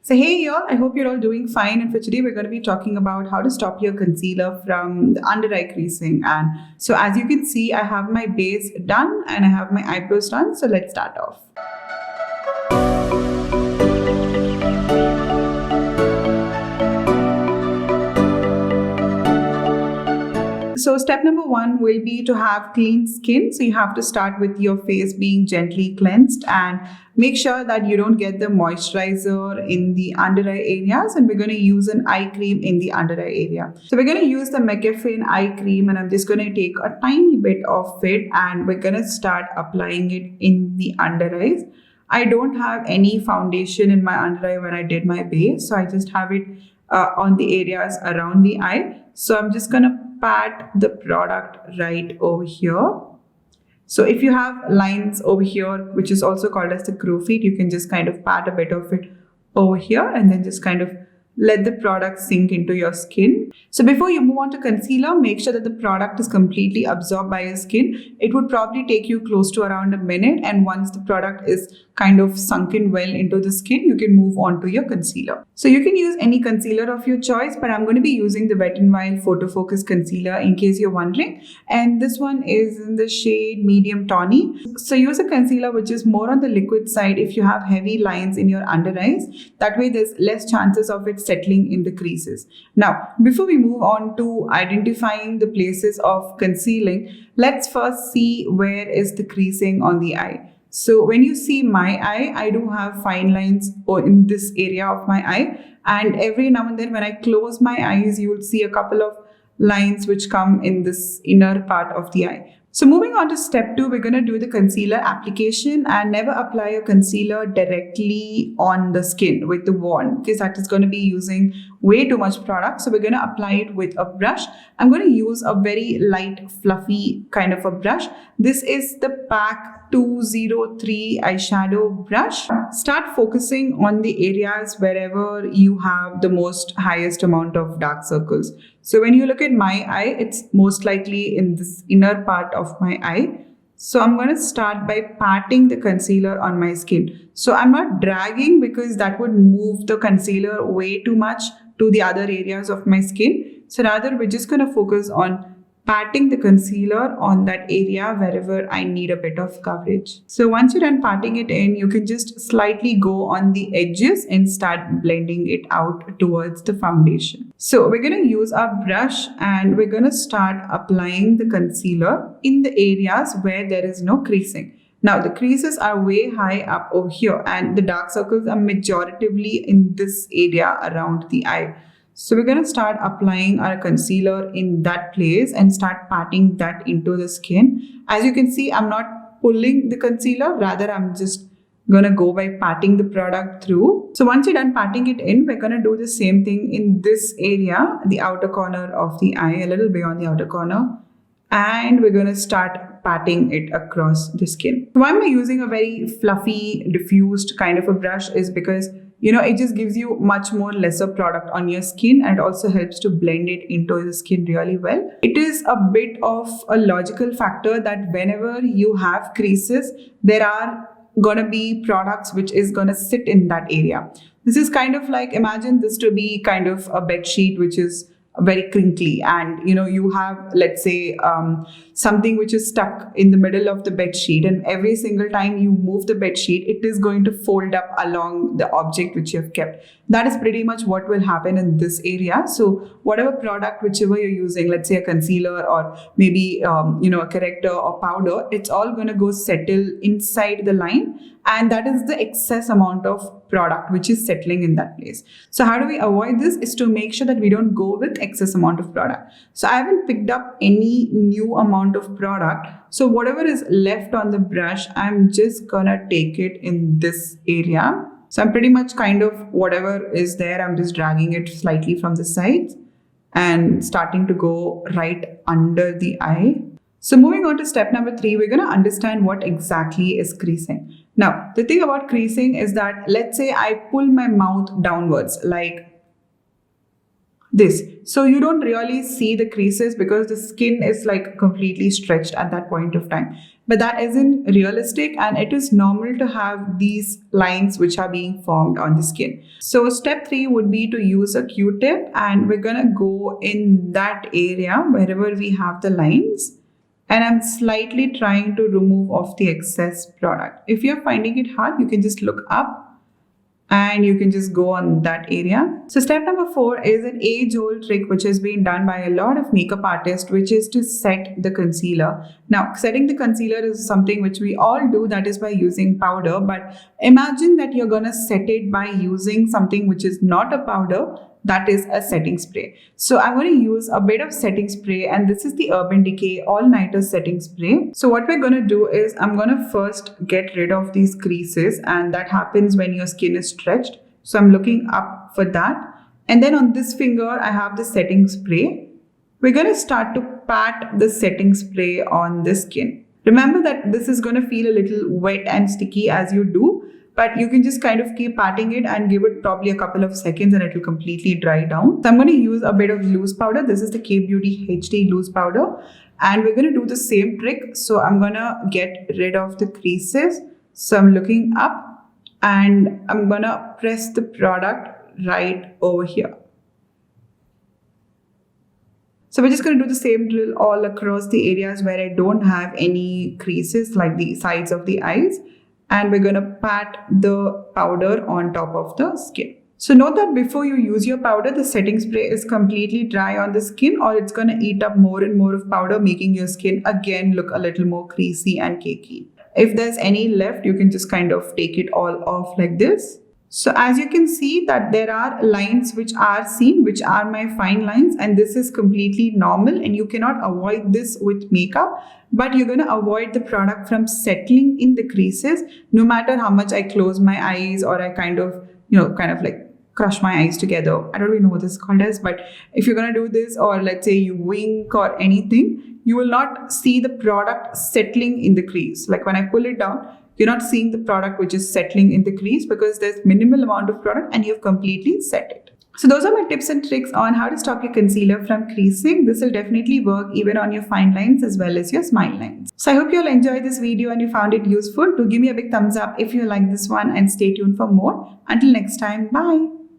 So hey y'all, I hope you're all doing fine, and for today we're going to be talking about how to stop your concealer from the under eye creasing. And so as you can see, I have my base done and I have my eyebrows done. So let's start off. So step number one will be to have clean skin. So you have to start with your face being gently cleansed and make sure that you don't get the moisturizer in the under eye areas. And we're going to use an eye cream in the under eye area. So we're going to use the McAfee eye cream, and I'm just going to take a tiny bit of it and we're going to start applying it in the under eyes. I don't have any foundation in my under eye when I did my base, so I just have it on the areas around the eye. So I'm just going to pat the product right over here. So if you have lines over here, which is also called as the crow feet, you can just kind of pat a bit of it over here and then just kind of let the product sink into your skin. So before you move on to concealer, make sure that the product is completely absorbed by your skin. It would probably take you close to around a minute, and once the product is kind of sunken well into the skin, you can move on to your concealer. So you can use any concealer of your choice, but I'm going to be using the Wet n Wild Photo Focus Concealer in case you're wondering. And this one is in the shade Medium Tawny. So use a concealer which is more on the liquid side if you have heavy lines in your under eyes. That way there's less chances of it settling in the creases. Now, before we move on to identifying the places of concealing, let's first see where is the creasing on the eye. So when you see my eye, I do have fine lines in this area of my eye, and every now and then when I close my eyes, you will see a couple of lines which come in this inner part of the eye. So moving on to step 2, we're going to do the concealer application, and never apply your concealer directly on the skin with the wand, because that is going to be using way too much product. So we're going to apply it with a brush. I'm going to use a very light, fluffy kind of a brush. This is the PAC 203 eyeshadow brush. Start focusing on the areas wherever you have the highest amount of dark circles. So when you look at my eye, it's most likely in this inner part of my eye. So I'm going to start by patting the concealer on my skin. So I'm not dragging because that would move the concealer way too much to the other areas of my skin. So rather, we're just going to focus on patting the concealer on that area wherever I need a bit of coverage. So once you're done patting it in, you can just slightly go on the edges and start blending it out towards the foundation. So we're going to use our brush and we're going to start applying the concealer in the areas where there is no creasing. Now the creases are way high up over here, and the dark circles are majoritively in this area around the eye. So we're going to start applying our concealer in that place and start patting that into the skin. As you can see, I'm not pulling the concealer, rather I'm just going to go by patting the product through. So once you're done patting it in, we're going to do the same thing in this area, the outer corner of the eye, a little beyond the outer corner. And we're going to start patting it across the skin. Why am I using a very fluffy, diffused kind of a brush is because it just gives you much more lesser product on your skin, and it also helps to blend it into the skin really well. It is a bit of a logical factor that whenever you have creases, there are going to be products which is going to sit in that area. This is kind of like, imagine this to be kind of a bed sheet which is very crinkly, and you have, let's say, something which is stuck in the middle of the bed sheet, and every single time you move the bed sheet, it is going to fold up along the object which you have kept. That is pretty much what will happen in this area. So whatever product, whichever you're using, let's say a concealer or maybe a corrector or powder, it's all going to go settle inside the line, and that is the excess amount of product which is settling in that place. So how do we avoid this? Is to make sure that we don't go with excess amount of product. So I haven't picked up any new amount of product. So whatever is left on the brush, I'm just gonna take it in this area. So I'm pretty much kind of whatever is there, I'm just dragging it slightly from the sides and starting to go right under the eye. So moving on to step number 3, we're going to understand what exactly is creasing. Now, the thing about creasing is that, let's say I pull my mouth downwards like this. So you don't really see the creases because the skin is like completely stretched at that point of time. But that isn't realistic, and it is normal to have these lines which are being formed on the skin. So step 3 would be to use a Q-tip, and we're gonna go in that area wherever we have the lines. And I'm slightly trying to remove off the excess product. If you're finding it hard, you can just look up and you can just go on that area. So step number 4 is an age-old trick which has been done by a lot of makeup artists, which is to set the concealer. Now, setting the concealer is something which we all do, that is by using powder. But imagine that you're gonna set it by using something which is not a powder, that is a setting spray. So I'm going to use a bit of setting spray, and this is the Urban Decay All Nighter Setting Spray. So what we're going to do is I'm going to first get rid of these creases, and that happens when your skin is stretched. So I'm looking up for that. And then on this finger, I have the setting spray. We're going to start to pat the setting spray on the skin. Remember that this is going to feel a little wet and sticky as you do, but you can just kind of keep patting it and give it probably a couple of seconds and it will completely dry down. So I'm going to use a bit of loose powder. This is the K-Beauty HD loose powder. And we're going to do the same trick. So I'm going to get rid of the creases. So I'm looking up and I'm going to press the product right over here. So we're just going to do the same drill all across the areas where I don't have any creases, like the sides of the eyes. And we're going to pat the powder on top of the skin. So note that before you use your powder, the setting spray is completely dry on the skin, or it's going to eat up more and more of powder, making your skin again look a little more creasy and cakey. If there's any left, you can just kind of take it all off like this. So as you can see that there are lines which are seen, which are my fine lines, and this is completely normal, and you cannot avoid this with makeup, but you're going to avoid the product from settling in the creases no matter how much I close my eyes or I kind of like crush my eyes together. I don't really know what this is called as, but if you're going to do this, or let's say you wink or anything, you will not see the product settling in the crease. Like when I pull it down, you're not seeing the product which is settling in the crease because there's minimal amount of product and you've completely set it. So those are my tips and tricks on how to stop your concealer from creasing. This will definitely work even on your fine lines as well as your smile lines. So I hope you all enjoyed this video and you found it useful. Do give me a big thumbs up if you like this one, and stay tuned for more. Until next time, bye.